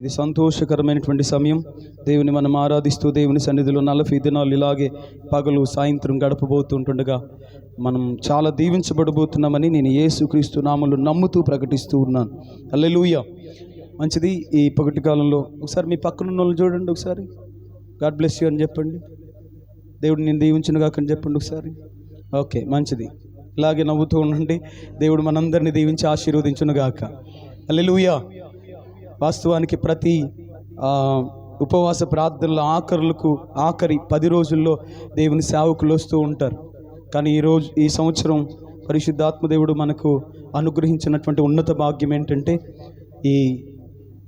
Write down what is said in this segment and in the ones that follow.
ఇది సంతోషకరమైనటువంటి సమయం. దేవుని మనం ఆరాధిస్తూ దేవుని సన్నిధిలో 40 దినాలు ఇలాగే పగలు సాయంత్రం గడపబోతుంటుండగా మనం చాలా దీవించబడబోతున్నామని నేను యేసుక్రీస్తు నామములో నమ్ముతూ ప్రకటిస్తూ ఉన్నాను. హల్లెలూయా. మంచిది. ఈ పగటి కాలంలో ఒకసారి మీ పక్కనున్న వాళ్ళని చూడండి, ఒకసారి గాడ్ బ్లెస్ యూ అని చెప్పండి. దేవుడు నేను దీవించును గాక అని చెప్పండి ఒకసారి. ఓకే, మంచిది. ఇలాగే నవ్వుతూ ఉండండి. దేవుడు మనందరినీ దీవించి ఆశీర్వదించును గాక. హల్లెలూయా. వాస్తవానికి ప్రతి ఉపవాస ప్రార్థనల ఆఖరి 10 రోజుల్లో దేవుని సేవకులు వస్తూ ఉంటారు. కానీ ఈ సంవత్సరం పరిశుద్ధాత్మ దేవుడు మనకు అనుగ్రహించినటువంటి ఉన్నత భాగ్యం ఏంటంటే, ఈ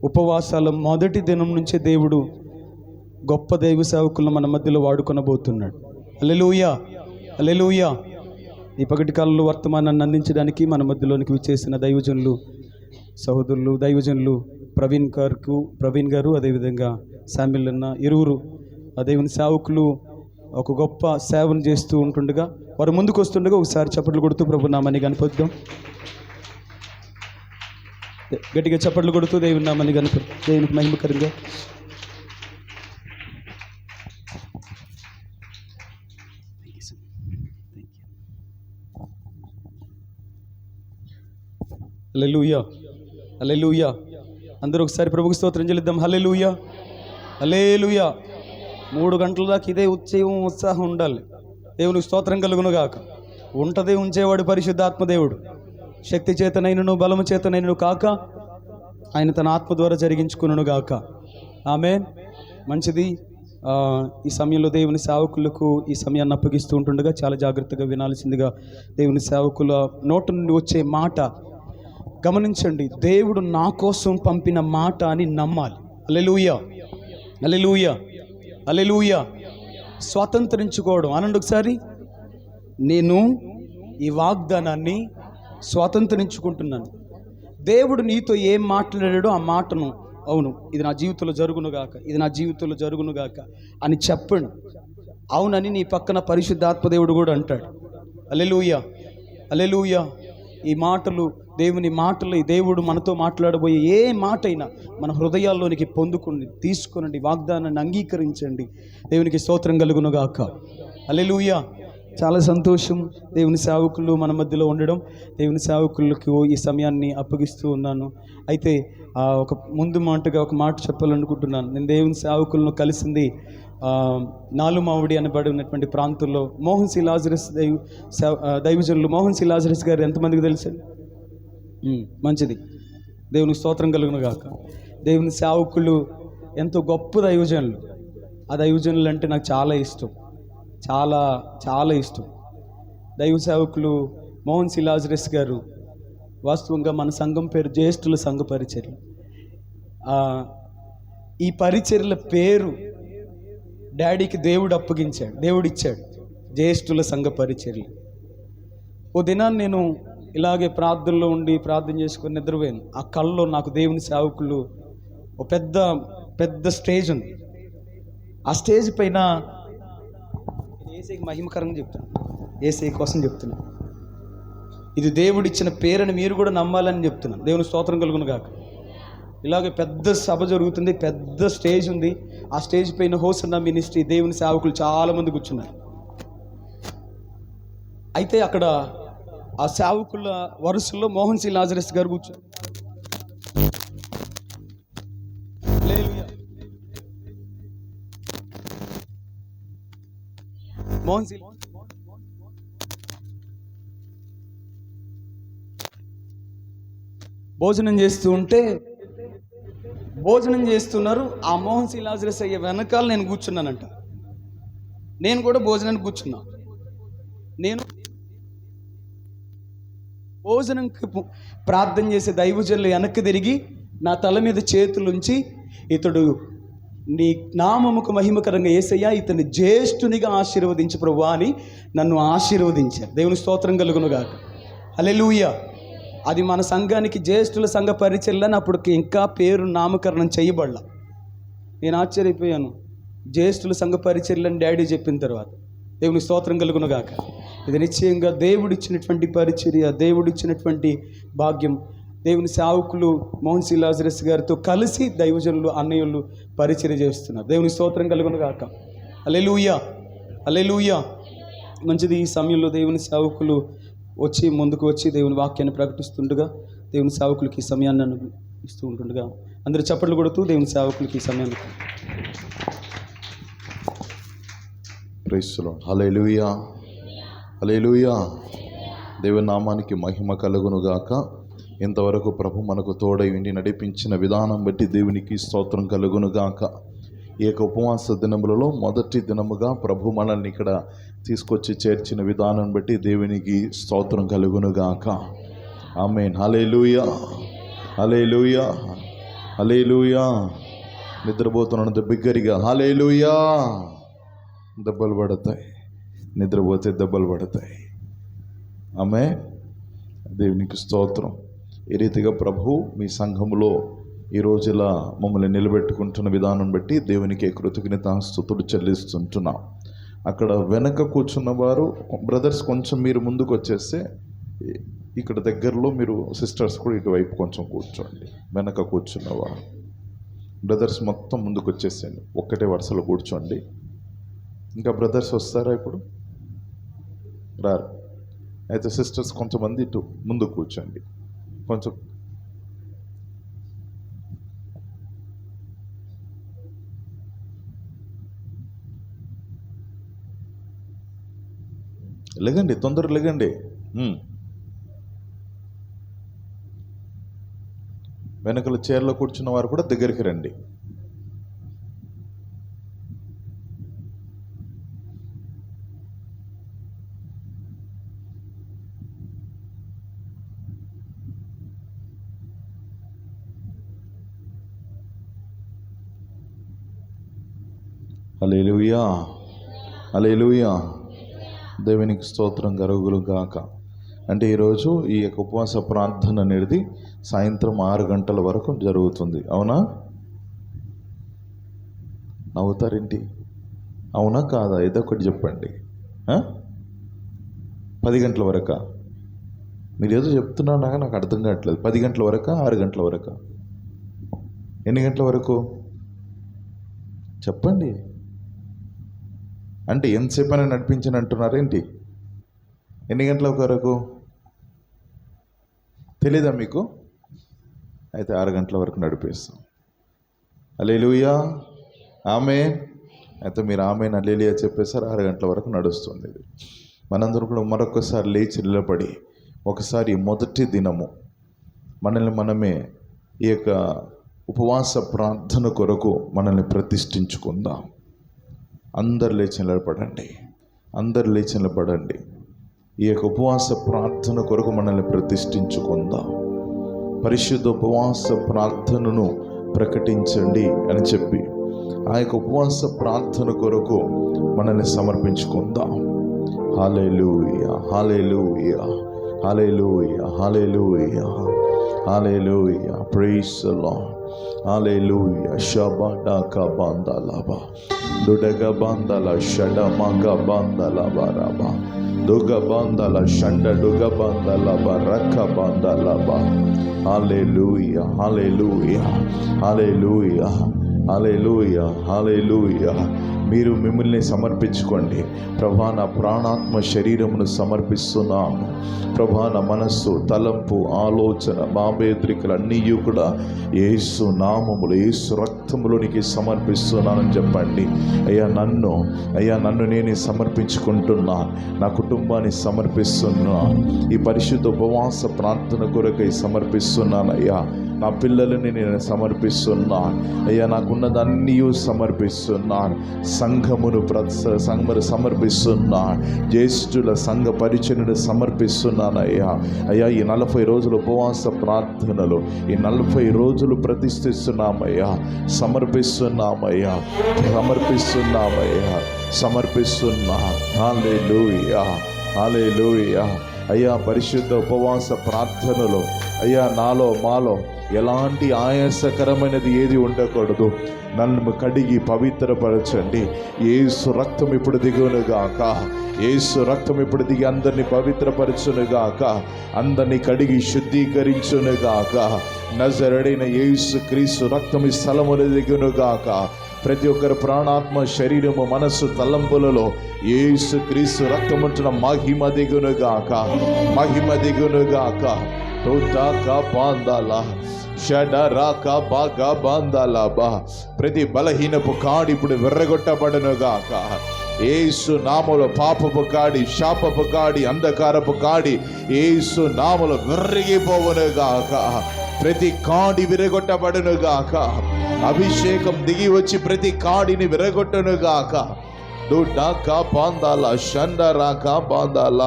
ఉపవాసాల మొదటి దినం నుంచే దేవుడు గొప్ప దైవ సేవకులను మన మధ్యలో వాడుకొనబోతున్నాడు. హల్లెలూయా, హల్లెలూయా. ఈ పగటి కాలంలో వర్తమానాన్ని అందించడానికి మన మధ్యలోనికి విచ్చేసిన దైవజనులు, సహోదరులు, దైవజనులు ప్రవీణ్ గారు అదేవిధంగా శామ్యుల్ అన్న, ఇరువురు దేవుని సేవకులు ఒక గొప్ప సేవను చేస్తూ ఉంటుండగా వారు ముందుకు వస్తుండగా ఒకసారి చప్పట్లు కొడుతూ ప్రభు నామాన్ని కనపరుద్దాం. గట్టిగా చప్పట్లు కొడుతూ దేవుని నామాన్ని కనపరుద్దాం. దేవునికి మహిమకరంగా. హల్లెలూయా, హల్లెలూయా. అందరూ ఒకసారి ప్రభువుకి స్తోత్రం చెల్లిద్దాం. హల్లెలూయా, హల్లెలూయా. 3 గంటల దాకా ఇదే ఉత్సాహం ఉండాలి. దేవునికి స్తోత్రం కలుగును గాక. ఉంటదే ఉంచేవాడు పరిశుద్ధాత్మ దేవుడు. శక్తి చేతనైనను బలము చేతనైనను కాక ఆయన తన ఆత్మ ద్వారా జరిగించుకును గాక. ఆమేన్. మంచిది. ఈ సమయంలో దేవుని సేవకులకు ఈ సమయాన్ని అప్పగిస్తూ ఉంటుండగా చాలా జాగ్రత్తగా వినాల్సిందిగా దేవుని సేవకుల నోటి నుండి వచ్చే మాట గమనించండి. దేవుడు నా కోసం పంపిన మాట అని నమ్మాలి. హల్లెలూయా, హల్లెలూయా, హల్లెలూయా. స్వాతంత్రించుకోవడం అనండి ఒకసారి. నేను ఈ వాగ్దానాన్ని స్వాతంత్రించుకుంటున్నాను. దేవుడు నీతో ఏం మాట్లాడాడో ఆ మాటను, అవును ఇది నా జీవితంలో జరుగునుగాక, ఇది నా జీవితంలో జరుగునుగాక అని చెప్పండి. అవునని నీ పక్కన పరిశుద్ధాత్మ దేవుడు కూడా అంటాడు. హల్లెలూయా, హల్లెలూయా. ఈ మాటలు దేవుని మాటలు, దేవుడు మనతో మాట్లాడబోయే ఏ మాట అయినా మన హృదయాల్లోనికి పొందుకుని తీసుకునండి. వాగ్దానాన్ని అంగీకరించండి. దేవునికి స్తోత్రం కలుగునుగాక. హల్లెలూయా. చాలా సంతోషం దేవుని సేవకులు మన మధ్యలో ఉండడం. దేవుని సేవకులకు ఈ సమయాన్ని అప్పగిస్తూ ఉన్నాను. అయితే ముందు మాటగా ఒక మాట చెప్పాలనుకుంటున్నాను. నేను దేవుని సేవకులను కలిసింది నాలుమావిడి అనబడి ఉన్నటువంటి ప్రాంతంలో. మోహన్ సి లాజరస్ దైవజనులు మోహన్ సి లాజరస్ గారు ఎంతమందికి తెలుసు? మంచిది. దేవునికి స్తోత్రం కలుగును గాక. దేవుని సేవకులు ఎంతో గొప్ప దైవజనులు. ఆ దైవజనులు అంటే నాకు చాలా ఇష్టం, చాలా చాలా ఇష్టం. దైవ సేవకులు మోహన్ సి లాజరస్ గారు వాస్తవంగా మన సంఘం పేరు జ్యేష్ఠుల సంఘ పరిచర్య. ఈ పరిచర్యల పేరు డాడీకి దేవుడు అప్పగించాడు, దేవుడు ఇచ్చాడు, జ్యేష్ఠుల సంఘ పరిచర్య. ఓ దినాన్ని నేను ఇలాగే ప్రార్థనలో ఉండి ప్రార్థన చేసుకొని నిద్రపోయాను. ఆ కళ్ళలో నాకు దేవుని సేవకులు ఒక పెద్ద స్టేజ్ ఉంది. ఆ స్టేజ్ పైన ఏసైకి మహిమకరంగా చెప్తాను, ఏసై కోసం చెప్తున్నాను. ఇది దేవుడిచ్చిన పేరని మీరు కూడా నమ్మాలని చెప్తున్నాను. దేవుని స్తోత్రం కలుగును గాక. ఇలాగే పెద్ద సభ జరుగుతుంది, పెద్ద స్టేజ్ ఉంది. ఆ స్టేజ్ పైన హోసన్నా మినిస్ట్రీ దేవుని సేవకులు చాలామంది కూర్చున్నారు. అయితే అక్కడ ఆ సేవకుల వరుసలో మోహన్ సి లాజరస్ గారు కూర్చున్నారు. మోహన్ సి భోజనం చేస్తూ ఉంటే భోజనం చేస్తున్నారు. ఆ మోహన్ సి లాజరస్ అయ్యే వెనకాల నేను కూర్చున్నానంట. నేను కూడా భోజనానికి కూర్చున్నా. నేను భోజనంకి ప్రార్థన చేసే దైవజనులు వెనక్కి తిరిగి నా తల మీద చేతులుంచి, ఇతడు నీ నామముకు మహిమకరంగా యేసయ్యా ఇతన్ని జ్యేష్ఠునిగా ఆశీర్వదించు ప్రభువా అని నన్ను ఆశీర్వదించారు. దేవుని స్తోత్రం కలుగునుగాక. హల్లెలూయా. అది మన సంఘానికి జ్యేష్ఠుల సంఘ పరిచర్యలని అప్పటికి ఇంకా పేరు నామకరణం చేయబడలా. నేను ఆశ్చర్యపోయాను. జ్యేష్ఠుల సంఘ పరిచర్యలని డాడీ చెప్పిన తర్వాత దేవుని స్తోత్రం కలుగునుగాక. ఇది నిశ్చయంగా దేవుడిచ్చినటువంటి పరిచర్య, దేవుడిచ్చినటువంటి భాగ్యం. దేవుని సేవకులు మోహన్ సి లాజరస్ గారితో కలిసి దైవజనులు అన్నయ్యలు పరిచర్య చేస్తున్నారు. దేవుని స్తోత్రం కలుగును గాక. హల్లెలూయా, హల్లెలూయా. మంచిది. ఈ సమయంలో దేవుని సేవకులు ముందుకు వచ్చి దేవుని వాక్యాన్ని ప్రకటిస్తుండగా దేవుని సేవకులకి ఈ సమయాన్ని ఇస్తూ ఉంటుండగా అందరూ చప్పట్లు కొడుతూ దేవుని సేవకులకి ఈ సమయాన్ని. Praise the Lord. హల్లెలూయా, హల్లెలూయా. దేవుని నామానికి మహిమ కలుగును గాక. ఇంతవరకు ప్రభు మనకు తోడై ఉండి నడిపించిన విధానం బట్టి దేవునికి స్తోత్రం కలుగును గాక. ఈ యొక్క ఉపవాస దినములలో మొదటి దినముగా ప్రభు మనల్ని ఇక్కడ తీసుకొచ్చి చేర్చిన విధానం బట్టి దేవునికి స్తోత్రం కలుగును గాక. ఆమేన్. హల్లెలూయా, హల్లెలూయా, హల్లెలూయా. నిద్రపోతున్నంత బిగ్గరగా హల్లెలూయా. దెబ్బలు పడతాయి, నిద్రపోతే దెబ్బలు పడతాయి. ఆమె దేవునికి స్తోత్రం. ఈ రీతిగా ప్రభు మీ సంఘములో ఈ రోజులా మమ్మల్ని నిలబెట్టుకుంటున్న విధానం బట్టి దేవునికి కృతజ్ఞతాస్తుతులు చెల్లిస్తుంటున్నాం. అక్కడ వెనక కూర్చున్న వారు బ్రదర్స్ కొంచెం మీరు ముందుకు వచ్చేస్తే ఇక్కడ దగ్గరలో మీరు సిస్టర్స్ కూడా ఇటువైపు కొంచెం కూర్చోండి. వెనక కూర్చున్నవారు బ్రదర్స్ మొత్తం ముందుకు వచ్చేసేయండి, ఒక్కటే వరుసలో కూర్చోండి. ఇంకా బ్రదర్స్ వస్తారా ఇప్పుడు? రారు. అయితే సిస్టర్స్ కొంతమంది ఇటు ముందు కూర్చోండి. కొంచెం లెగండి, తొందరగా లెగండి. వెనకల చైర్లో కూర్చున్న వారు కూడా దగ్గరికి రండి. హల్లెలూయా, హల్లెలూయా. దేవునికి స్తోత్రం కలుగును గాక. అంటే ఈరోజు ఈ యొక్క ఉపవాస ప్రార్థన అనేది సాయంత్రం 6 గంటల వరకు జరుగుతుంది. అవునా? నవ్వుతారేంటి? అవునా కాదా? ఏదో ఒకటి చెప్పండి. 10 గంటల వరకా? మీరు ఏదో చెప్తున్నారా? నాకు అర్థం కావట్లేదు. 10 గంటల వరకా, 6 గంటల వరకా? ఎన్ని గంటల వరకు చెప్పండి. అంటే ఎంతసేపు అని నడిపించని అంటున్నారేంటి? ఎన్ని గంటల వరకు తెలీదా మీకు? అయితే 6 గంటల వరకు నడిపిస్తాం. హల్లెలూయా, ఆమేన్. అయితే మీరు ఆమేన్ హల్లెలూయా చెప్పేసారు. 6 గంటల వరకు నడుస్తుంది. మనందరూ కూడా మరొకసారి లేచి నిలబడి ఒకసారి మొదటి దినము మనల్ని మనమే ఈ యొక్క ఉపవాస ప్రార్థన కొరకు మనల్ని ప్రతిష్ఠించుకుందాం. అందరు లేచి నిలబడండి, అందరు లేచి నిలబడండి. ఈ యొక్క ఉపవాస ప్రార్థన కొరకు మనల్ని ప్రతిష్ఠించుకుందాం. పరిశుద్ధ ఉపవాస ప్రార్థనను ప్రకటించండి అని చెప్పి ఆ యొక్క ఉపవాస ప్రార్థన కొరకు మనల్ని సమర్పించుకుందాం. హల్లెలూయా, హల్లెలూయా, హల్లెలూయా, హల్లెలూయా, హల్లెలూయా. Praise the Lord. హల్లెలూయా. షబడక బందలబా దుడగ బందల షడమగ బందలబరబ దుగ బందల షండ డుగ బందలబ రక బందలబ. హల్లెలూయా, హల్లెలూయా, హల్లెలూయా, హల్లెలూయా, హల్లెలూయా. మీరు మిమ్మల్ని సమర్పించుకోండి. ప్రభా, నా ప్రాణాత్మ శరీరమును సమర్పిస్తున్నాను. ప్రభా, నా మనస్సు, తలంపు, ఆలోచన, భావేద్రికలు అన్నీ కూడా యేసు నామములు, యేసు రక్తములోనికి సమర్పిస్తున్నానని చెప్పండి. అయ్యా నన్ను నేనే సమర్పించుకుంటున్నాను. నా కుటుంబాన్ని సమర్పిస్తున్నాను. ఈ పరిశుద్ధ ఉపవాస ప్రార్థన కొరకై సమర్పిస్తున్నాను. అయ్యా, నా పిల్లలని నేను సమర్పిస్తున్నాను. అయ్యా, నాకున్నదన్నీ సమర్పిస్తున్నాను. సంఘమును సమర్పిస్తున్నాను. జ్యేష్ఠుల సంఘ పరిచయను సమర్పిస్తున్నాను. అయ్యా ఈ 40 రోజుల ఉపవాస ప్రార్థనలు, ఈ 40 రోజులు ప్రతిష్ఠిస్తున్నామయ్యా, సమర్పిస్తున్నామయ్యా, సమర్పిస్తున్నా. హల్లెలూయా, హల్లెలూయా. అయ్యా పరిశుద్ధ ఉపవాస ప్రార్థనలు అయ్యా నాలో మాలో ఎలాంటి ఆయాసకరమైనది ఏది ఉండకూడదు. నన్ను కడిగి పవిత్రపరచండి. యేసు రక్తం ఇప్పుడు దిగునుగాక. యేసు రక్తం ఇప్పుడు దిగి అందరినీ పవిత్రపరచునుగాక. అందరినీ కడిగి శుద్ధీకరించునుగాక. నజరేయుడైన యేసు క్రీస్తు రక్తం ఈ స్థలములో దిగునుగాక. ప్రతి ఒక్కరి ప్రాణాత్మ శరీరము మనస్సు తలంపులలో యేసు క్రీస్తు రక్తముంటున్న మహిమ దిగునుగాక. మహిమ దిగునుగాక. ప్రతి బలహీనపు కాడి ఇప్పుడు విర్రగొట్టబడునుగాక. యేసు నామములో పాపపు కాడి, శాపపు కాడి, అంధకారపు కాడి యేసు నామములో విర్రిగిపోవునుగాక. ప్రతి కాడి విరగొట్టబడునుగాక. అభిషేకం దిగి వచ్చి ప్రతి కాడిని విరగొట్టునుగాక. దుడ్డాక బాందాల షండరాక బాందాల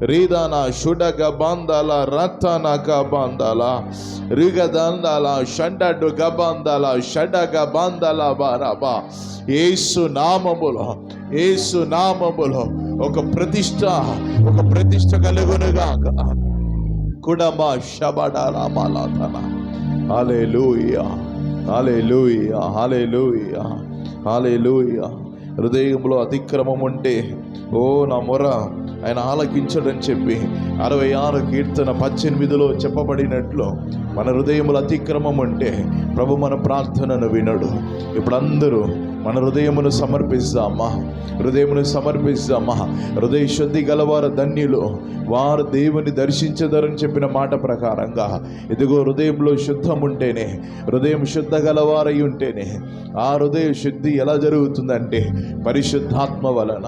రీదాన షుడగ బాందాల రత్తనక బాందాల రిగదందాల షండడు గబాందాల షడగ బాందాల బారాబా. యేసు నామములో, యేసు నామములో ఒక ప్రతిష్ట కలుగునుగాక. కుడమా షబడాల మాలాతన. హల్లెలూయా, హల్లెలూయా, హల్లెలూయా, హల్లెలూయా. హృదయంలో అతిక్రమం ఉంటే ఓ నా మొర ఆయన ఆలకించడని చెప్పి 66 కీర్తన 18లో చెప్పబడినట్లు మన హృదయములో అతిక్రమం ఉంటే ప్రభు మన ప్రార్థనను వినడు. ఇప్పుడు అందరూ మన హృదయమును సమర్పిస్తామా, హృదయమును సమర్పిస్తామా. హృదయ శుద్ధి గలవారు ధన్యులు, వారు దేవుని దర్శించదరని చెప్పిన మాట ప్రకారంగా ఇదిగో హృదయంలో శుద్ధం ఉంటేనే, హృదయం శుద్ధ గలవారై ఉంటేనే ఆ హృదయ శుద్ధి ఎలా జరుగుతుందంటే పరిశుద్ధాత్మ వలన,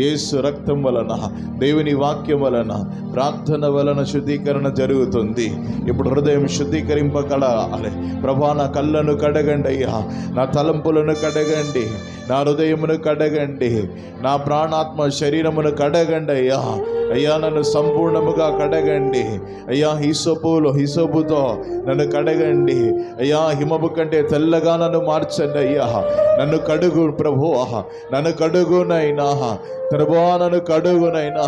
యేసు రక్తం వలన, దేవుని వాక్యం వలన, ప్రార్థన వలన శుద్ధీకరణ జరుగుతుంది. ఇప్పుడు హృదయం శుద్ధీకరింపగలగాలి. ప్రభా నా కళ్ళను కడగండి అయ్యా, నా తలంపులను కడగండి, నా హృదయమును కడగండి, నా ప్రాణాత్మ శరీరమును కడగండి అయ్యా. అయ్యా నన్ను సంపూర్ణముగా కడగండి అయ్యా. హిసోపుతో నన్ను కడగండి అయ్యా. హిమము కంటే తెల్లగా నన్ను మార్చండి అయ్యా. నన్ను కడుగు ప్రభువా, నన్ను కడుగునైనా ప్రభా, నన్ను కడుగునైనా.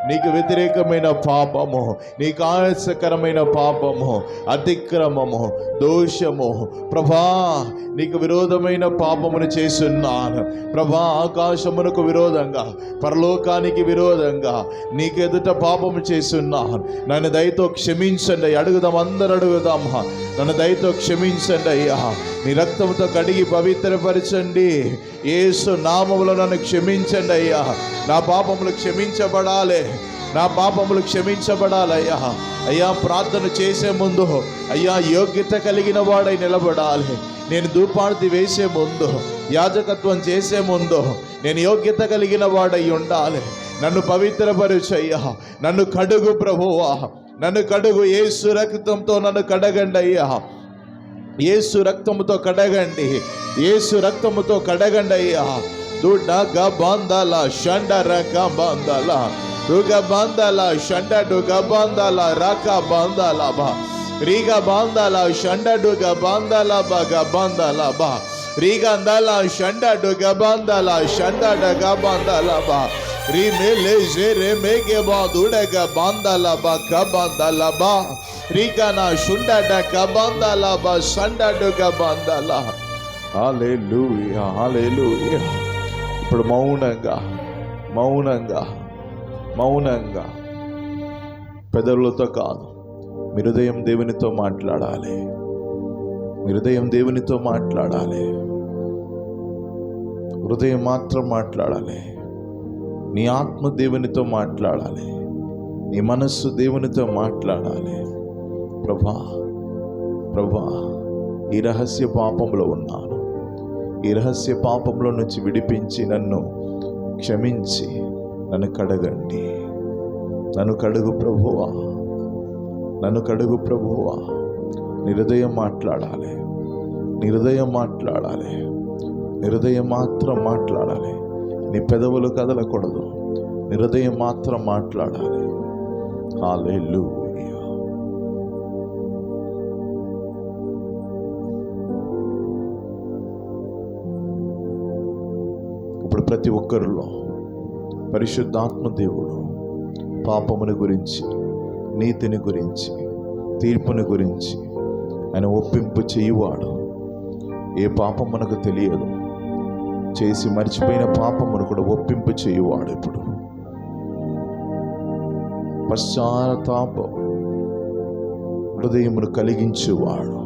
నీకు వ్యతిరేకమైన పాపము, నీకు ఆయాసకరమైన పాపము, అతిక్రమము, దోషము ప్రభా, నీకు విరోధమైన పాపమును చేస్తున్నాను ప్రభా. ఆకాశమునకు విరోధంగా, పరలోకానికి విరోధంగా నీకు ఎదుట పాపము చేస్తున్నాను. నన్ను దయతో క్షమించండి. అడుగుదాం, అందరు అడుగుదామా. నన్ను దయతో క్షమించండి అయ్యా. నీ రక్తంతో కడిగి పవిత్రపరచండి. యేసు నామములో నన్ను క్షమించండి అయ్యా. నా పాపములు క్షమించబడాలి, నా పాపములు క్షమించబడాలయ్యా. అయ్యా ప్రార్థన చేసే ముందు అయ్యా యోగ్యత కలిగిన వాడై నిలబడాలి. నేను ధూపార్తి వేసే ముందు, యాజకత్వం చేసే ముందు నేను యోగ్యత కలిగిన వాడై ఉండాలి. నన్ను పవిత్రపరచయ్యా, నన్ను కడుగు ప్రభువా, నన్ను కడుగు. యేసు రక్తంతో నన్ను కడగండి అయ్యా. యేసు రక్తముతో కడగండి, యేసు రక్తముతో కడగండి అయ్యా. దుడ్డగ బాందాల షండరక బాందాల రుగ బాందాల షండడుగ బాందాల రక బాందాల బా రీగ బాందాల షండడుగ బాందాల బగ బాందాల బా రీగందాల షండడుగ బాందాల షండడగ బాందాల బా రీ మేలే జేరే మేగే బా దుడగ బాందాల బగ బాందాల బా రీగన షుండడగ బాందాల బా షండడుగ బాందాల. హల్లెలూయా, హల్లెలూయా. ఇప్పుడు మౌనంగా మౌనంగా మౌనంగా పెదవులతో కాదు, మీ హృదయం దేవునితో మాట్లాడాలి. మీ హృదయం దేవునితో మాట్లాడాలి. హృదయం మాత్రం మాట్లాడాలి. నీ ఆత్మ దేవునితో మాట్లాడాలి. నీ మనస్సు దేవునితో మాట్లాడాలి. ప్రభా, ప్రభా, ఈ రహస్య పాపంలో ఉన్నాను. ఈ రహస్య పాపంలో నుంచి విడిపించి నన్ను క్షమించి నన్ను కడగండి. నన్ను కడుగు ప్రభువా, నన్ను కడుగు ప్రభువా. నీ హృదయం మాట్లాడాలి, నీ హృదయం మాట్లాడాలి, నీ హృదయం మాత్రం మాట్లాడాలి. నీ పెదవులు కదలకూడదు, నీ హృదయం మాత్రం మాట్లాడాలి. హల్లెలూయా. ఇప్పుడు ప్రతి ఒక్కరిలో పరిశుద్ధాత్మ దేవుడు పాపముని గురించి, నీతిని గురించి, తీర్పుని గురించి ఆయన ఒప్పింపు చేయువాడు. ఏ పాపం మనకు తెలియదు, చేసి మర్చిపోయిన పాపమును కూడా ఒప్పింపు చేయువాడు. ఇప్పుడు పశ్చాత్తాపం హృదయమును కలిగించువాడు,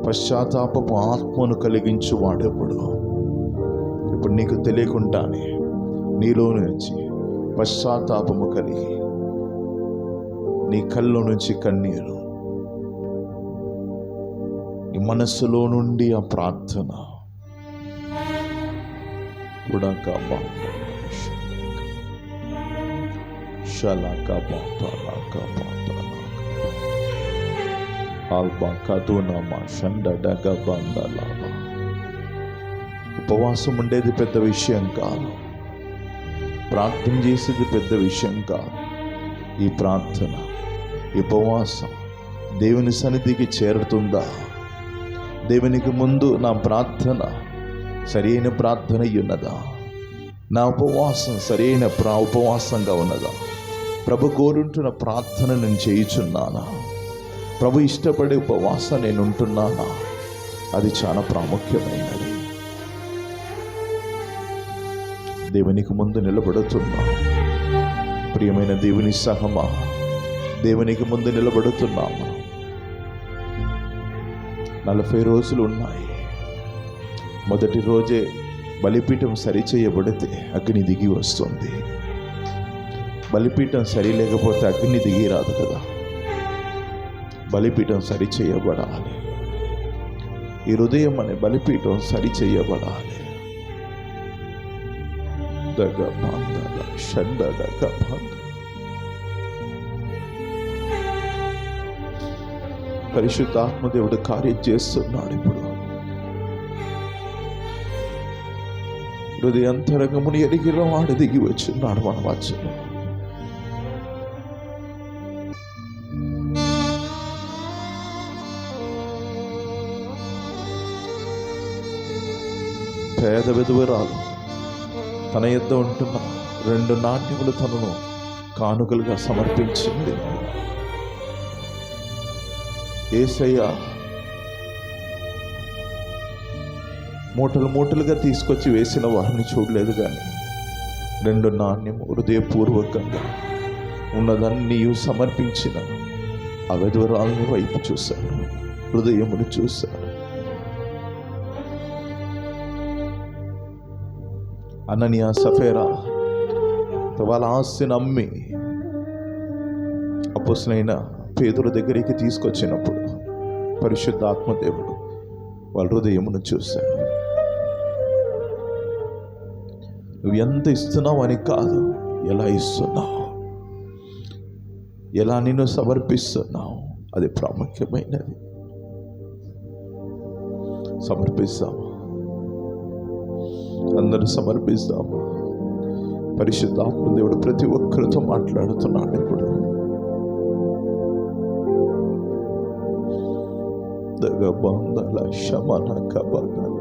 పశ్చాత్తాపపు ఆత్మను కలిగించువాడు. ఇప్పుడు నీకు తెలియకుండానే నీలో నుంచి పశ్చాత్తాపము కలిగి నీ కళ్ళ నుంచి కన్నీరు, నీ మనస్సులో నుండి ఆ ప్రార్థన ఉపవాసం ఉండేది పెద్ద విషయం కాదు, ప్రార్థన చేసేది పెద్ద విషయం కాదు. ఈ ప్రార్థన, ఈ ఉపవాసం దేవుని సన్నిధికి చేరుతుందా? దేవునికి ముందు నా ప్రార్థన సరైన ప్రార్థన ఉన్నదా? నా ఉపవాసం సరైన ఉపవాసంగా ఉన్నదా? ప్రభు కోరుంటున్న ప్రార్థన నేను చేయుచున్నానా? ప్రభు ఇష్టపడే ఉపవాసం నేను ఉంటున్నానా? అది చాలా ప్రాముఖ్యమైనది. దేవునికి ముందు నిలబడుతున్నా ప్రియమైన దేవుని సహమా, దేవునికి ముందు నిలబడుతున్నాము. 40 రోజులు ఉన్నాయి. మొదటి రోజే బలిపీఠం సరిచేయబడితే అగ్ని దిగి వస్తుంది. బలిపీఠం సరి లేకపోతే అగ్ని దిగి రాదు కదా. బలిపీఠం సరిచేయబడాలి. ఈ హృదయం అనే బలిపీఠం సరిచేయబడాలి. పరిశుద్ధాత్మదేవుడు కార్యం చేస్తున్నాడు. ఇప్పుడు హృదయాంతరంగముని ఎరిగిన వాడు దిగి వచ్చిన్నాడు. మన వాక్యంలో పేద విధవరాలు తన యొద్ద ఉంటున్న 2 నాణ్యములు తనను కానుకలుగా సమర్పించింది. యేసయ్య మూటలు మూటలుగా తీసుకొచ్చి వేసిన వారిని చూడలేదు, కానీ 2 నాణ్యము హృదయపూర్వకంగా ఉన్నదాన్ని సమర్పించిన ఆ విధవరాలని వైపు చూశాను, హృదయమును చూశాను. అననీయ సఫేరా వాళ్ళ ఆస్తిని అమ్మి అపోస్తలుడైన పేతురు దగ్గరికి తీసుకొచ్చినప్పుడు పరిశుద్ధాత్మదేవుడు వాళ్ళ హృదయమును చూశాడు. నువ్వు ఎంత ఇస్తున్నావు అని కాదు, ఎలా ఇస్తున్నావు, ఎలా నిన్ను సమర్పిస్తున్నావు, అది ప్రాముఖ్యమైనది. సమర్పిస్తాము, అందరూ సమర్పిస్తాము. పరిశుద్ధాత్మదేవుడు ప్రతి ఒక్కరితో మాట్లాడుతున్నాడు. ఇప్పుడు దగబందల శమన కబదల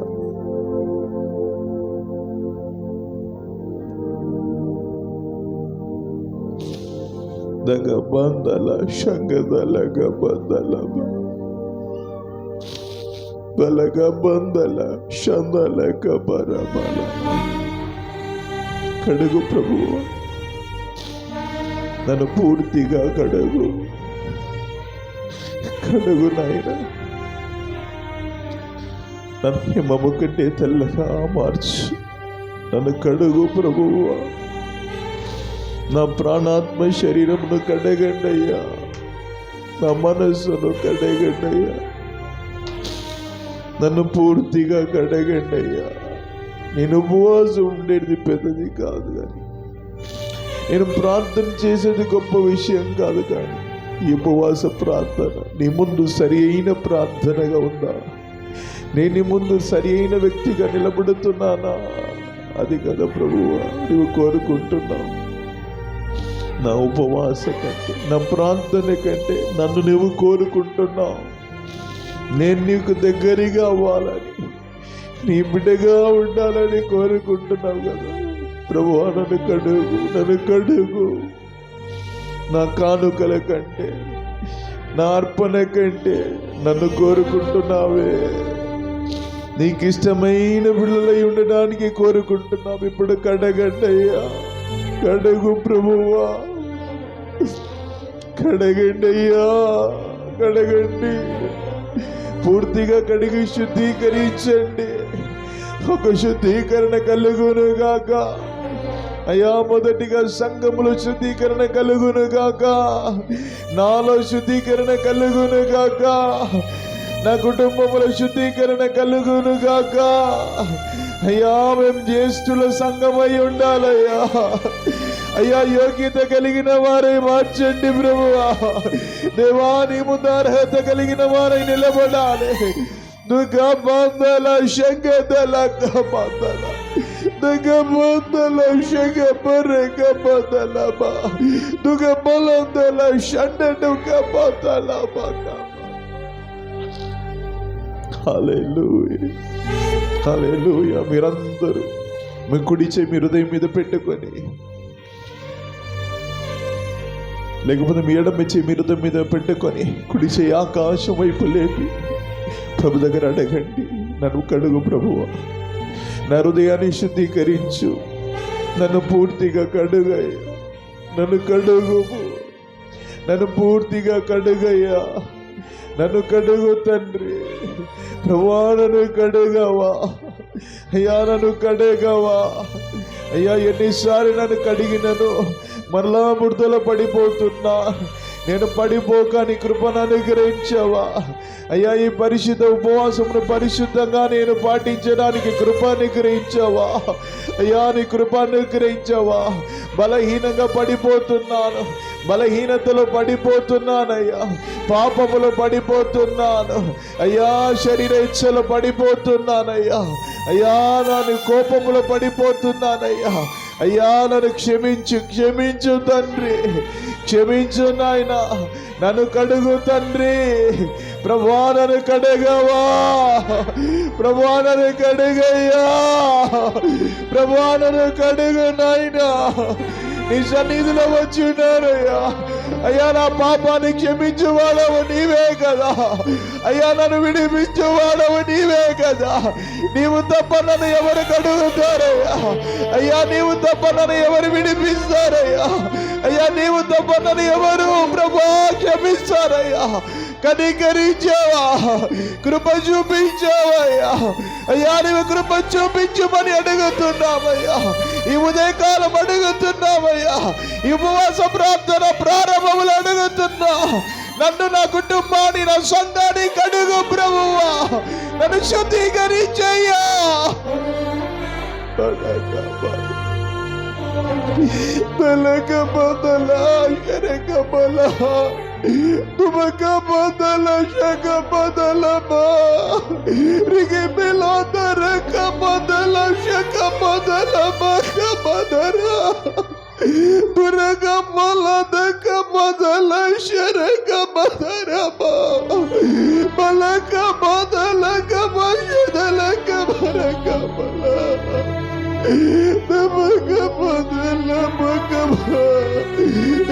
దగబందల శంగదల గబదల బలగబందల శందల కబరబల. కడుగు ప్రభువు, నన్ను పూర్తిగా కడుగు, కడుగు నాయనా, నన్ను హిమము కంటే తెల్లగా మార్చు, నన్ను కడుగు ప్రభువు. నా ప్రాణాత్మ శరీరమును కడగండయ్యా, నా మనస్సును కడగండయ్యా, నన్ను పూర్తిగా కడగండయ్యా. నేను ఉపవాసం ఉండేది పెద్దది కాదు, కానీ నేను ప్రార్థన చేసేది గొప్ప విషయం కాదు, కానీ ఈ ఉపవాస ప్రార్థన నీ ముందు సరి అయిన ప్రార్థనగా ఉందా? నేను నీ ముందు సరి అయిన వ్యక్తిగా నిలబడుతున్నానా? అది కదా ప్రభువా నువ్వు కోరుకుంటున్నావు. నా ఉపవాస కంటే, నా ప్రార్థన కంటే నన్ను నువ్వు కోరుకుంటున్నావు. నేను నీకు దగ్గరగా అవ్వాలని, నీ బిడ్డగా ఉండాలని కోరుకుంటున్నావు కదా ప్రభువా. నన్ను కడుగు, నన్ను కడుగు. నా కానుకల కంటే, నా అర్పణ కంటే నన్ను కోరుకుంటున్నావే. నీకు ఇష్టమైన బిడ్డలై ఉండడానికి కోరుకుంటున్నావు. ఇప్పుడు కడగండి అయ్యా, కడుగు ప్రభువా, కడగండి అయ్యా, కడగండి. పూర్తిగా కడిగి శుద్ధీకరించండి. ఒక శుద్ధీకరణ కలుగును గాక అయ్యా. మొదటిగా సంఘములో శుద్ధీకరణ కలుగును గాక, నాలో శుద్ధీకరణ కలుగును గాక, నా కుటుంబంలో శుద్ధీకరణ కలుగును గాక అయ్యా. మేము జ్యేష్ఠుల సంఘమై ఉండాలయ్యా. అయ్యా, యోగ్యత కలిగిన వారై మార్చండి ప్రభువా. దేవా, నీ ముందు అర్హత కలిగిన వారై నిలబడాలి. దుఃఖ బంధల శంగదల బంధల దుఃఖ బంధల శంగ పరగ బదల బా దుఃఖ బలందల షండ దుఃఖ బదల బక. హల్లెలూయా, హల్లెలూయా. మీరందరూ మీ కుడి చేయి మీ హృదయం మీద పెట్టుకొని, లేకపోతే మీ ఎడమ చేయి మీ హృదయం మీద పెట్టుకొని కుడి చేయి ఆకాశం వైపు లేపి ప్రభు దగ్గర అడగండి. నన్ను కడుగు ప్రభువా, నా హృదయాన్ని శుద్ధీకరించు, నన్ను పూర్తిగా కడుగయ్యా, నన్ను కడుగు, నన్ను పూర్తిగా కడుగయ్యా, నన్ను కడుగు తండ్రి. ప్రభువా, నన్ను కడుగవా అయ్యా, నన్ను కడగవా అయ్యా. ఎన్నిసార్లు నన్ను కడిగినను మరలా బురదలో పడిపోతున్నా. నేను పడిపోక నీ కృపను అనుగ్రహించవా అయ్యా. ఈ పరిశుద్ధ ఉపవాసమును పరిశుద్ధంగా నేను పాటించడానికి కృప అనుగ్రహించవా అయ్యా. నీ కృప అనుగ్రహించవా. బలహీనంగా పడిపోతున్నాను, బలహీనతలో పడిపోతున్నానయ్యా, పాపములో పడిపోతున్నాను అయ్యా, శరీర ఇచ్చలో పడిపోతున్నానయ్యా అయ్యా, నన్ను కోపములో పడిపోతున్నానయ్యా అయ్యా. నన్ను క్షమించు, క్షమించు తండ్రి, క్షమించు నాయన. నన్ను కడుగు తండ్రి. ప్రభువా, నన్ను కడగవా, ప్రభువా, నన్ను కడుగయ్యా, ప్రభువా, నన్ను కడుగు నాయనా. నీ సన్నిధిలో వచ్చి ఉన్నారయ్యా అయ్యా. నా పాపాన్ని క్షమించువాడవు నీవే కదా అయ్యా, నన్ను విడిపించువాడవు నీవే కదా. నీవు తప్ప నన్ను ఎవరు కడుగుతారయ్యా అయ్యా, నీవు తప్ప నన్ను ఎవరు విడిపిస్తారయ్యా అయ్యా, నీవు తప్ప నన్ను ఎవరు ప్రభా క్షమిస్తారయ్యా. కనికరించావా, కృప చూపించావయ్యా అయ్యా. నీవు కృప చూపించమని అడుగుతున్నామయ్యా. ఈ ఉదయకాలం అడుగుతున్నామయ్యా. ఈ ఉపవాస ప్రార్థన ప్రారంభములు అడుగుతున్నా. నన్ను, నా కుటుంబాన్ని, నా సంఘాన్ని కడుగు ప్రభువా. నన్ను శుద్ధీకరించయ్యా. బలక బదల శరక బల తుమక బదల శక బదల బా రిగి బిలోదరక బదల శక బదల బక బదర దురగ బలదక బదల శరక బదర బా బలక బదలక బషదలక బరక బల నమక బదల మక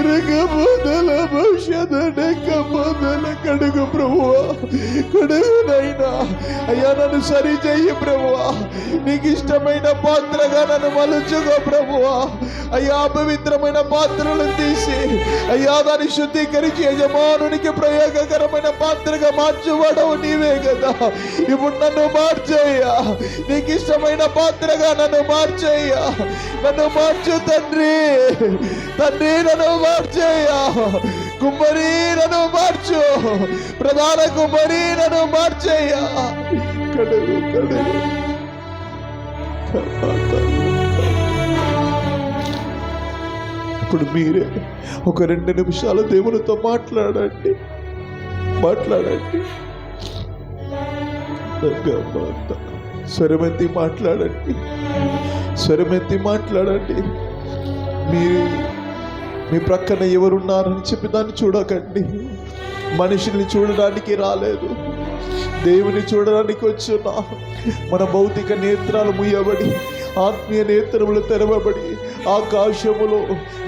రగ బదల బషదనక బదల. కడుగు ప్రభువా, కడుగు నైనా అయ్యా. నన్ను సరి చెయ్యి ప్రభువా. నీకు ఇష్టమైన పాత్రగా నన్ను మలుచుకో ప్రభువా అయ్యా. అపవిత్రమైన పాత్రలను తీసి అయ్యా దాన్ని శుద్ధీకరించి యజమానునికి ప్రయోగకరమైన పాత్రగా మార్చువాడవు నీవే కదా. ఇప్పుడు నన్ను మార్చేయ్యా. నీకు ఇష్టమైన పాత్రగా నన్ను మార్చేయ్యా. నన్ను మార్చు తండ్రి, తండ్రి నన్ను మార్చేయ్యా. కుమ్మరి నన్ను మార్చు, ప్రధాన కుమ్మరి నన్ను మార్చేయ్యా. కడుగు, కడుగు. ఇప్పుడు మీరే ఒక 2 నిమిషాలు దేవునితో మాట్లాడండి, మాట్లాడండి. స్వరమెత్తి మాట్లాడండి, స్వరమెత్తి మాట్లాడండి. మీ ప్రక్కన ఎవరున్నారని చెప్పి దాన్ని చూడకండి. మనిషిని చూడడానికి రాలేదు, దేవుని చూడడానికి వచ్చున్నా. మన భౌతిక నేత్రాలు ముయ్యబడి ఆత్మీయ నేత్రములు తెరవబడి ఆకాశములో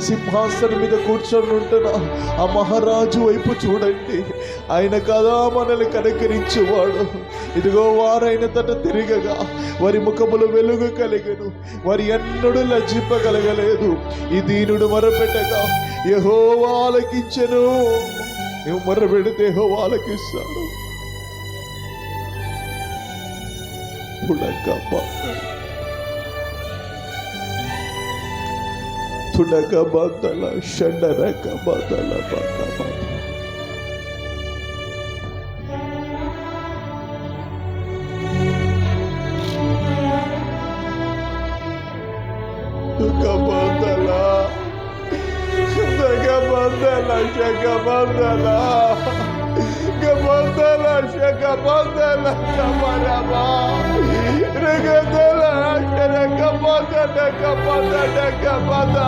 సింహాసనం మీద కూర్చొని ఉంటున్న ఆ మహారాజు వైపు చూడండి. ఆయన కదా మనల్ని కనికరించువాడు. ఇదిగో వారైన తట తిరగగా వారి ముఖములు వెలుగు కలిగను, వారి ఎన్నడూ లజ్జింపగలగలేదు. ఈ దీనుడు మొరపెట్టగా యెహోవా ఆలకించెను. నువ్వు మొరపెడితే యెహోవా ఆలకిస్తాడు. తుడక బాదల షండరక బాదల బాదల Gabandala, Gabandala, Shagabandala, Gabandala, Shagabandala, Kamaraba, Regadala, Shagabandala, Kabandala, Kabada,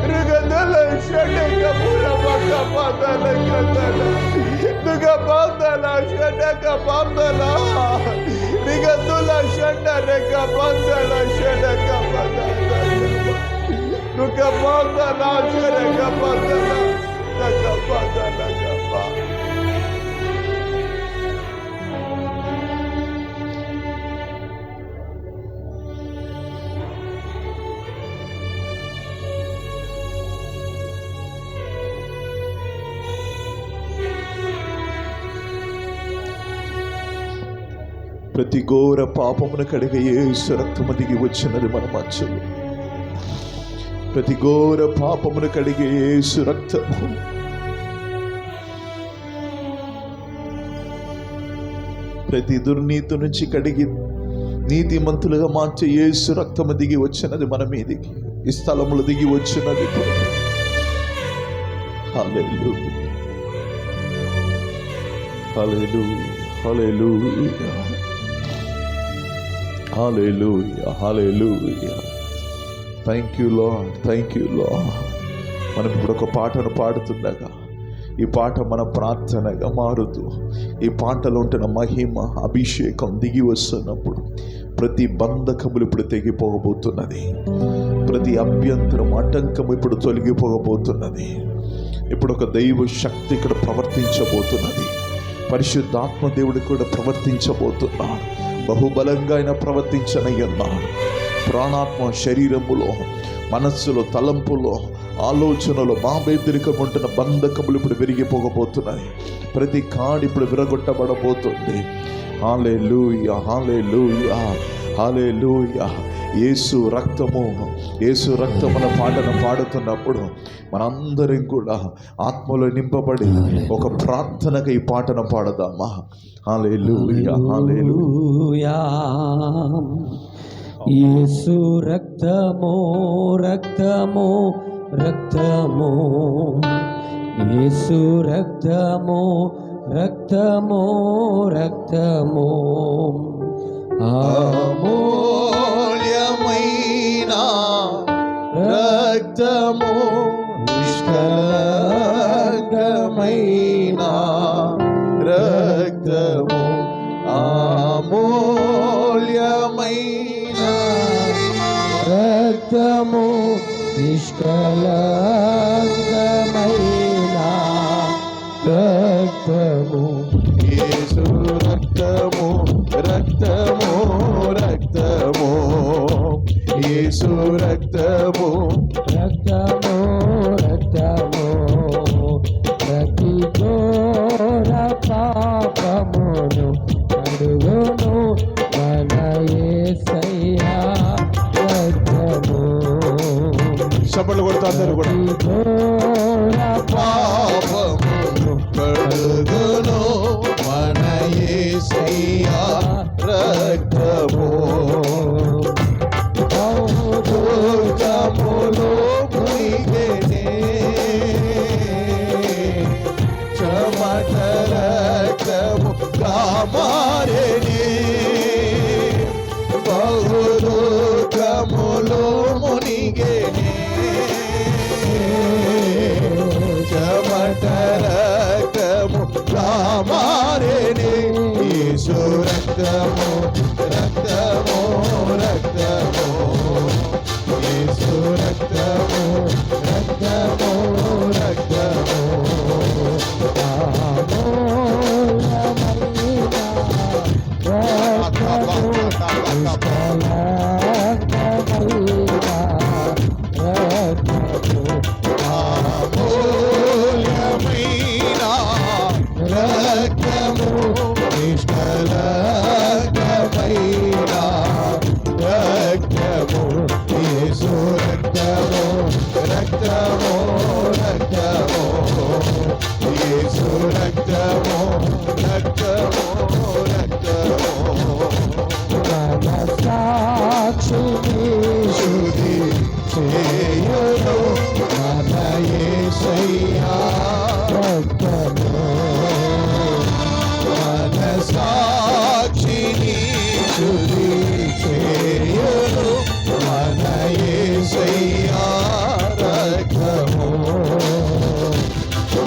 Regadala, Shagabandala, Kabandala, Kabandala, Gabandala, Shagabandala, Regadula, Shagabandala, Shagabandala. ప్రతి ఘోర పాపమును కడిగే యేసు రక్తము దిగి వచ్చినది మన మధ్యలో. ప్రతి ఘోర పాపమును కడిగే యేసు రక్తము, ప్రతి దుర్నీతి నుంచి కడిగి నీతిమంతులుగా మార్చే యేసు రక్తము దిగి వచ్చినది మన మీదికి, ఈ స్థలములు దిగి వచ్చినది. హల్లెలూయా, హల్లెలూయా, హల్లెలూయా, హల్లెలూయా, హల్లెలూయా. Thank you lord, thank you lord. మనం ఇప్పుడు ఒక పాటను పాడుతుండగా ఈ పాట మన ప్రార్థనగా మారుతూ, ఈ పాటలో ఉంటున్న మహిమ అభిషేకం దిగి వస్తున్నప్పుడు ప్రతి బంధకములు ఇప్పుడు తెగిపోగబోతున్నది. ప్రతి అభ్యంతరం ఆటంకం ఇప్పుడు తొలగిపోగబోతున్నది. ఇప్పుడు ఒక దైవ శక్తి ఇక్కడ ప్రవర్తించబోతున్నది. పరిశుద్ధాత్మ దేవుడు కూడా ప్రవర్తించబోతున్నాడు. బహుబలంగా ఆయన ప్రవర్తించనయ్యన్నాడు. ప్రాణాత్మ శరీరములో, మనస్సులో, తలంపులో, ఆలోచనలో భావేద్దరికం ఉంటున్న బంధకములు ఇప్పుడు విరిగిపోగబోతున్నాయి. ప్రతి కాడి ఇప్పుడు విరగొట్టబడబోతుంది. హల్లెలూయా, హల్లెలూయా, హల్లెలూయా. యేసు రక్తము, యేసు రక్తం అనే పాటను పాడుతున్నప్పుడు మనందరం కూడా ఆత్మలో నింపబడి ఒక ప్రార్థనగా ఈ పాటను పాడదామా? హల్లెలూయా, హల్లెలూయా. యేసు రక్తము, రక్తము, రక్తము, యేసు రక్తము, రక్తము, రక్తము, అమూల్యమైన రక్తము, నిష్కలంకమైన రక్తము, అమూల్యమైన రక్తము, నిష్కలంకమైన రక్తము, యేసు రక్తము, రక్తము, రక్తము, యేసు రక్తము, రక్తము, రక్తము, ప్రతి ఘోర పాపమును కడుగును మన యేసయ్యా రక్తము. చప్పట్లు కొడుతూ అందరూ కూడా. ఘోర పాపమును కడుగును మన యేసయ్యా రక్తము. దుర్గములో మునిగెనే చెమట రక్తము కామారెనే. బహుదుర్గములో మునిగెనే చెమట రక్తము కామారెనే. యేసు రక్తము, రక్తము, అమూల్యమైన రక్తము, నిష్కలంకమైన రక్తము, యేసు రక్తము, రక్తము, రక్తము, యేసు రక్తము, రక్తము, రక్తము, సాక్షిని శుద్ధి చేయును మన యేసయ్యా రక్తము, మన సాక్షిని శుద్ధి చేయును మన యేసయ్యా రక్తము,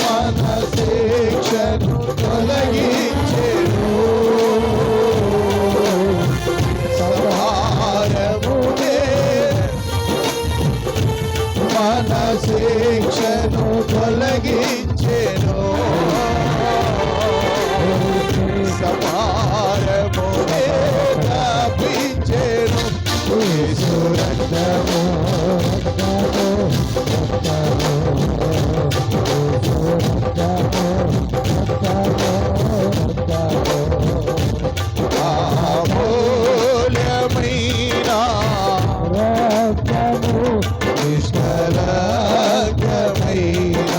మన శిక్షను తొలగించెను, సంహారమునే మన శిక్షను తొలగించెను, సంహారమునే తప్పించెను, యేసు రక్తము, అమూల్యమైన నిష్కలంకమైన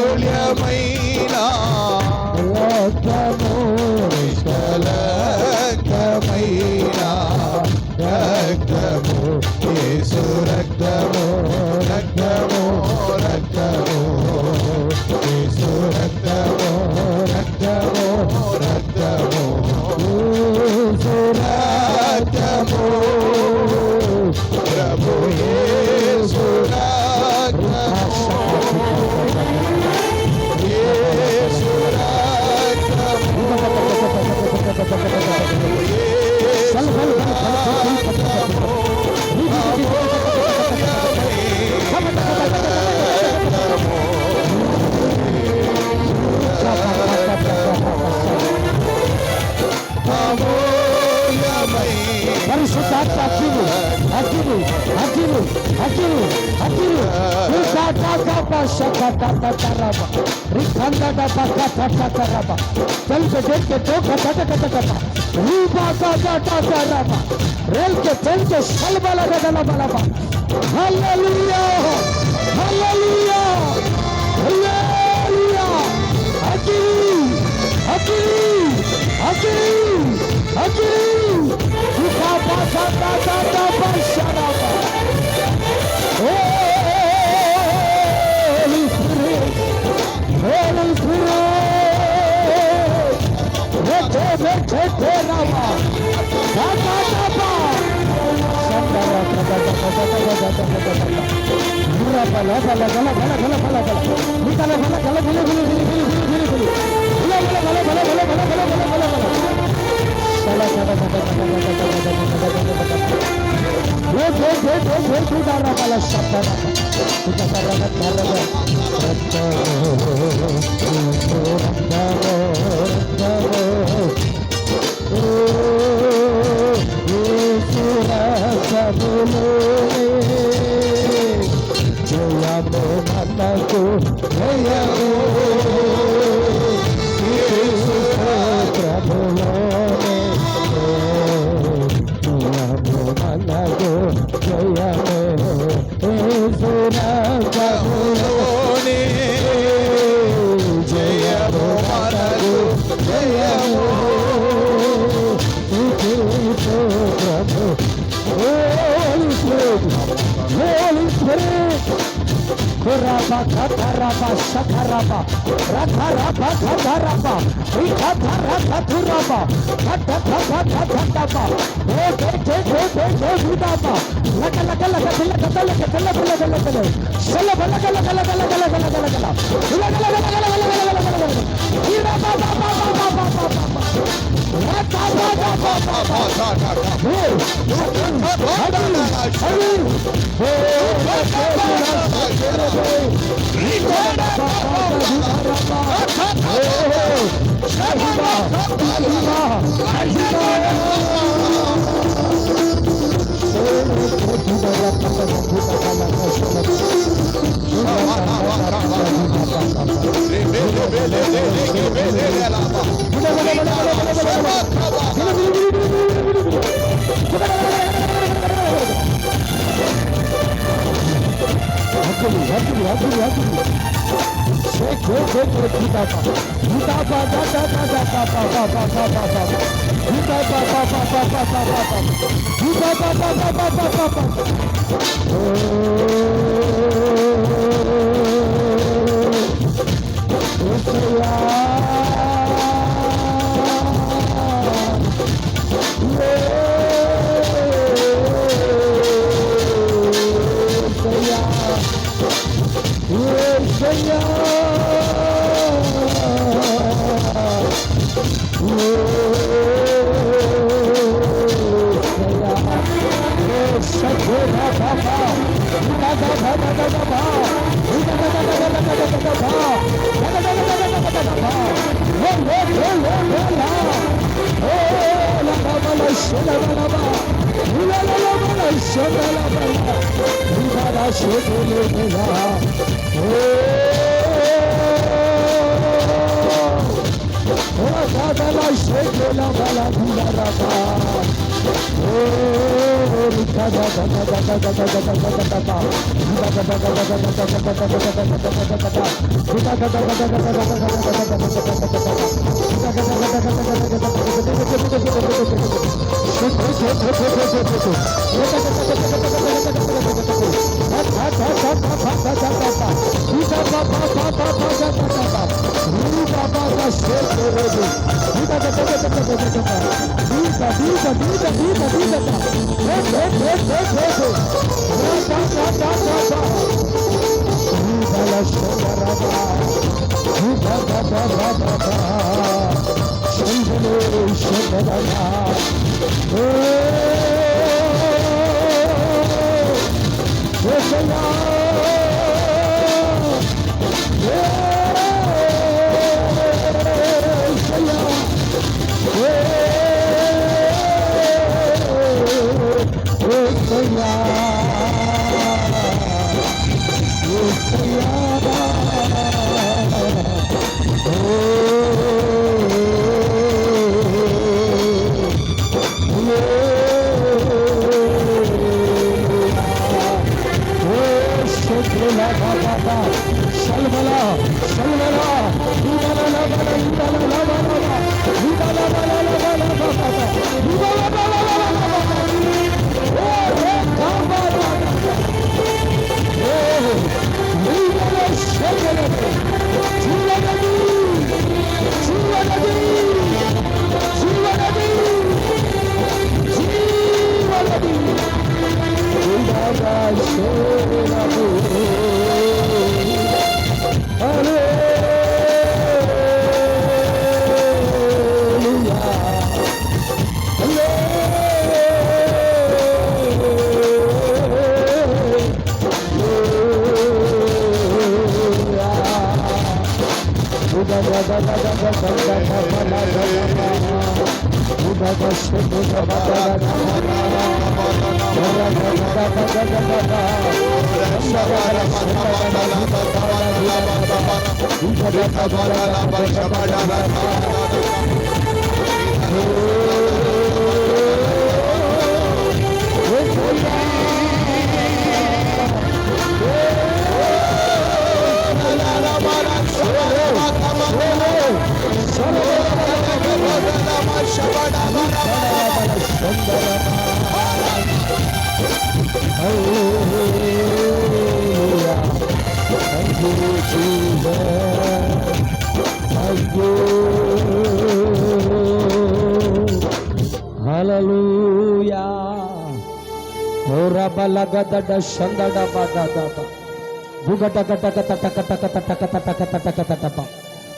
అమూల్యమైన నిష్కలంకమైన రక్తము, యేసు రక్తము, రక్తము, రక్తము, యేసు రక్తము, రక్తము, రక్తము, యేసు రక్తము, ప్రభు యేసు రక్తము, యేసు రక్తము, పరిశుద్ధాత్మ అగ్ని అగ్ని అగ్ని అగ్ని అగ్ని रेल के तेल के सलबा लगा दला बलाबा हालेलुया हालेलुया हालेलुया अग्नि अग्नि अग्नि अग्नि उठा पासा दादा दादा शराबा Holy Spirit Holy Spirit rete rava दादा दादा संदरा पूरा बला बला बला बला बला बला निकाले बला गला गले गले गले गले गले बला बला बला बला बला बला बला बला चला चला वो डारा वाला शब्द जयमो मनको जयमो प्रभुलो మనగో జయమే యేసునా ప్రభునే జయము మనగో జయము యేసు ప్రభు holy spirit Kuraba kataraba shakaraba rakaraba kataraba ikataraba turaba katataba katataba ete vidaba laka laka laka laka laka laka laka laka shala laka laka laka laka laka laka laka laka laka ira ba ba ba ba ba ba ba ba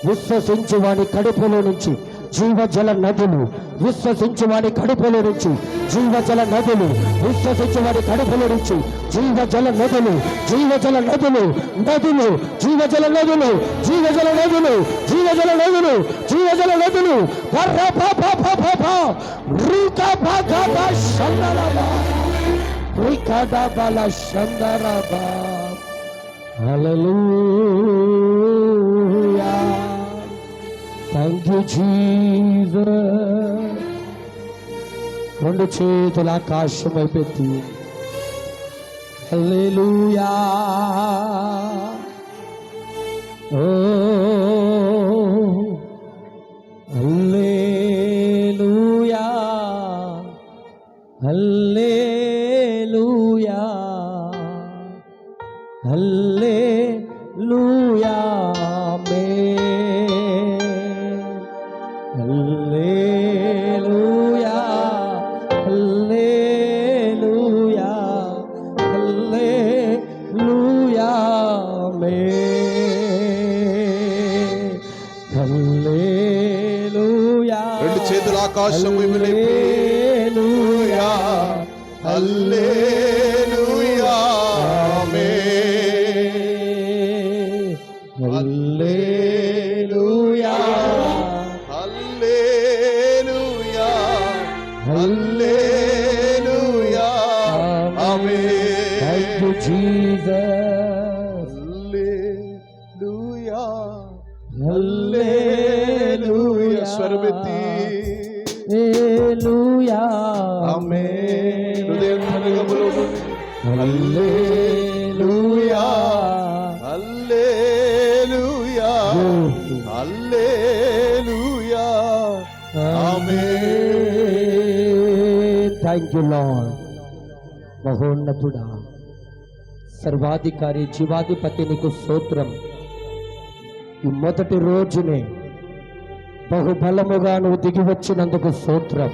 విశ్వసించు వాని కడుపులో నుంచి జీవజల నదులు విశ్వసించు వారి కడుపులో నుంచి, జీవజల నదులు విశ్వసించు వారి కడుపులో నుంచి, జీవజల నదులు, జీవజల నదులు, నదులు, జీవజల నదులు, జీవజల నదులు, జీవజల నదులు, జీవజల నదులు. Hallelujah. Thank you, Jesus. రెండు చేతుల ఆకాశం వైపెత్తి హల్లెలూయా. ఓ హల్లెలూయా, హల్లెలూయా, హల్లెలూయా. హల్లెలూయా, హల్లెలూయా, హల్లెలూయా. హల్లెలూయా. రెండు చేతుల ఆకాశం వైపు లేపి హల్లెలూయా, హల్లెలూయా, ఆమేన్. హల్లెలూయా, హల్లెలూయా, హల్లెలూయా, ఆమేన్. Thank you, Jesus. హల్లెలూయా, హల్లెలూయా. స్వరమెత్తి హల్లెలూయా, ఆమేన్. హృదయం కలగములో హల్లెలూయా, హల్లెలూయా, హల్లెలూయా, ఆమేన్. Thank you lord. మహోన్నతుడా, సర్వాధికారి, జీవాధిపతి, నీకు స్తోత్రం. ఈ మొదటి రోజునే బహుబలముగా నువ్వు దిగి వచ్చినందుకు స్తోత్రం,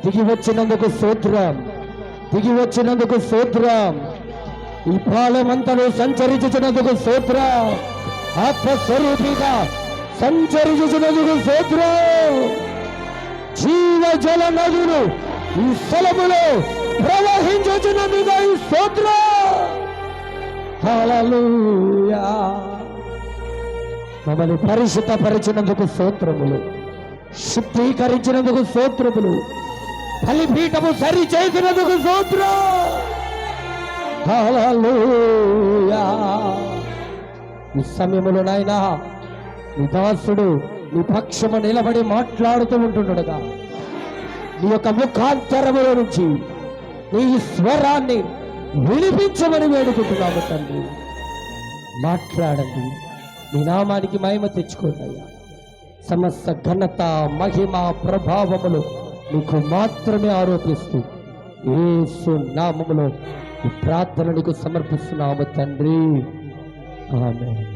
దిగి వచ్చినందుకు స్తోత్రం, దిగి వచ్చినందుకు స్తోత్రం. ఈ పాలమంతలో సంచరించినందుకు స్తోత్రం, ఆత్మస్వరూపిగా సంచరించినందుకు స్తోత్రం. జీవజల నదులు ఈ స్థలములో ప్రవహించుచున్నందుకు ఈ స్తోత్రం. హల్లెలూయా. మమ్మల్ని పరిశుద్ధపరిచినందుకు స్తోత్రములు, శుద్ధీకరించినందుకు స్తోత్రములు, బలిపీఠము సరి చేసినందుకు స్తోత్రం. హల్లెలూయా. ఈ సమయములో నాయనా నీ దాసుడు నీ పక్షము నిలబడి మాట్లాడుతూ ఉంటుండగా నీ యొక్క ముఖాంతరముల నుంచి నీ స్వరాన్ని వినిపించమని వేడుకుంటున్నాము తండ్రి. మాట్లాడండి, నీ నామానికి మహిమ తెచ్చుకోండి అయ్యా. సమస్త ఘనత, మహిమ, ప్రభావములు నీకు మాత్రమే ఆరోపిస్తూ యేసు నామములో ఈ ప్రార్థన నీకు సమర్పిస్తున్నాము తండ్రి. ఆమేన్.